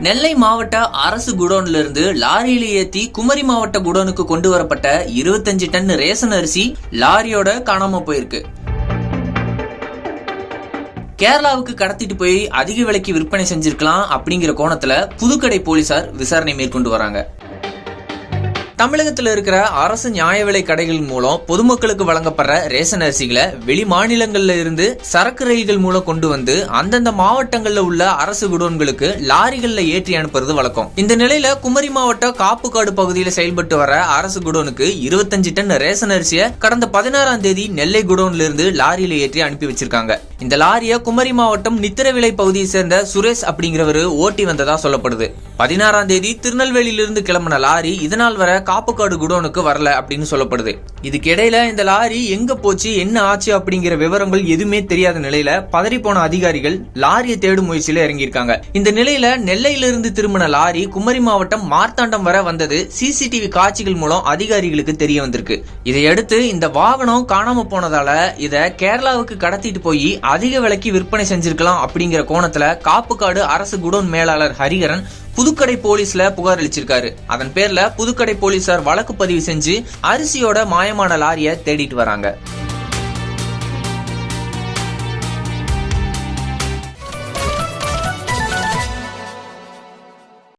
நெல்லை மாவட்ட அரசு குடோன்ல இருந்து லாரியில ஏத்தி குமரி மாவட்ட குடோனுக்கு கொண்டு வரப்பட்ட 25 டன் ரேஷன் அரிசி லாரியோட காணாம போயிருக்கு. கேரளாவுக்கு கடத்திட்டு போய் அதிக விலைக்கு விற்பனை செஞ்சிருக்கலாம் அப்படிங்கிற கோணத்துல புதுக்கடை போலீசார் விசாரணை மேற்கொண்டு வராங்க. தமிழகத்தில் இருக்கிற அரசு நியாய விலை கடைகள் மூலம் பொதுமக்களுக்கு வழங்கப்படுற ரேஷன் அரிசிகளை வெளி மாநிலங்கள்ல இருந்து சரக்கு ரயில்கள் மூலம் கொண்டு வந்து அந்தந்த மாவட்டங்கள்ல உள்ள அரசு குடோன்களுக்கு லாரிகள்ல ஏற்றி அனுப்புறது வழக்கம். இந்த நிலையில குமரி மாவட்ட காப்புக்காடு பகுதியில் செயல்பட்டு வர அரசு குடோனுக்கு 25 டன் ரேஷன் அரிசியை கடந்த 16ஆம் தேதி நெல்லை குடோன்ல இருந்து லாரியில ஏற்றி அனுப்பி வச்சிருக்காங்க. இந்த லாரியை குமரி மாவட்டம் நித்திரவிளை பகுதியை சேர்ந்த சுரேஷ் அப்படிங்கிறவரு ஓட்டி வந்ததா சொல்லப்படுது. 16ஆம் தேதி திருநெல்வேலியிலிருந்து கிளம்பின லாரி இதனால் வர காப்புக்காடு குடோனுக்கு வரல அப்படின்னு சொல்லப்படுது. இதுக்கு இடையில இந்த லாரி எங்க போச்சு, என்ன ஆச்சு அப்படிங்கிற விவரங்கள் எதுவுமே தெரியாத நிலையில பதறி போன அதிகாரிகள் லாரியை தேடும் முயற்சியில இறங்கியிருக்காங்க. இந்த நிலையில நெல்லையிலிருந்து திரும்பின லாரி குமரி மாவட்டம் மார்த்தாண்டம் வர வந்தது சிசிடிவி காட்சிகள் மூலம் அதிகாரிகளுக்கு தெரிய வந்திருக்கு. இதையடுத்து இந்த வாகனம் காணாம போனதால இத கேரளாவுக்கு கடத்திட்டு போய் அதிக விலைக்கு விற்பனை செஞ்சிருக்கலாம் அப்படிங்கிற கோணத்துல காப்புக்காடு அரசு குடோன் மேலாளர் ஹரிகரன் புதுக்கடை போலீஸ்ல புகார் அளிச்சிருக்காரு. அதன் பேர்ல புதுக்கடை போலீசார் வழக்கு பதிவு செஞ்சு அரிசியோட மாயமான லாரியை தேடிட்டு வராங்க.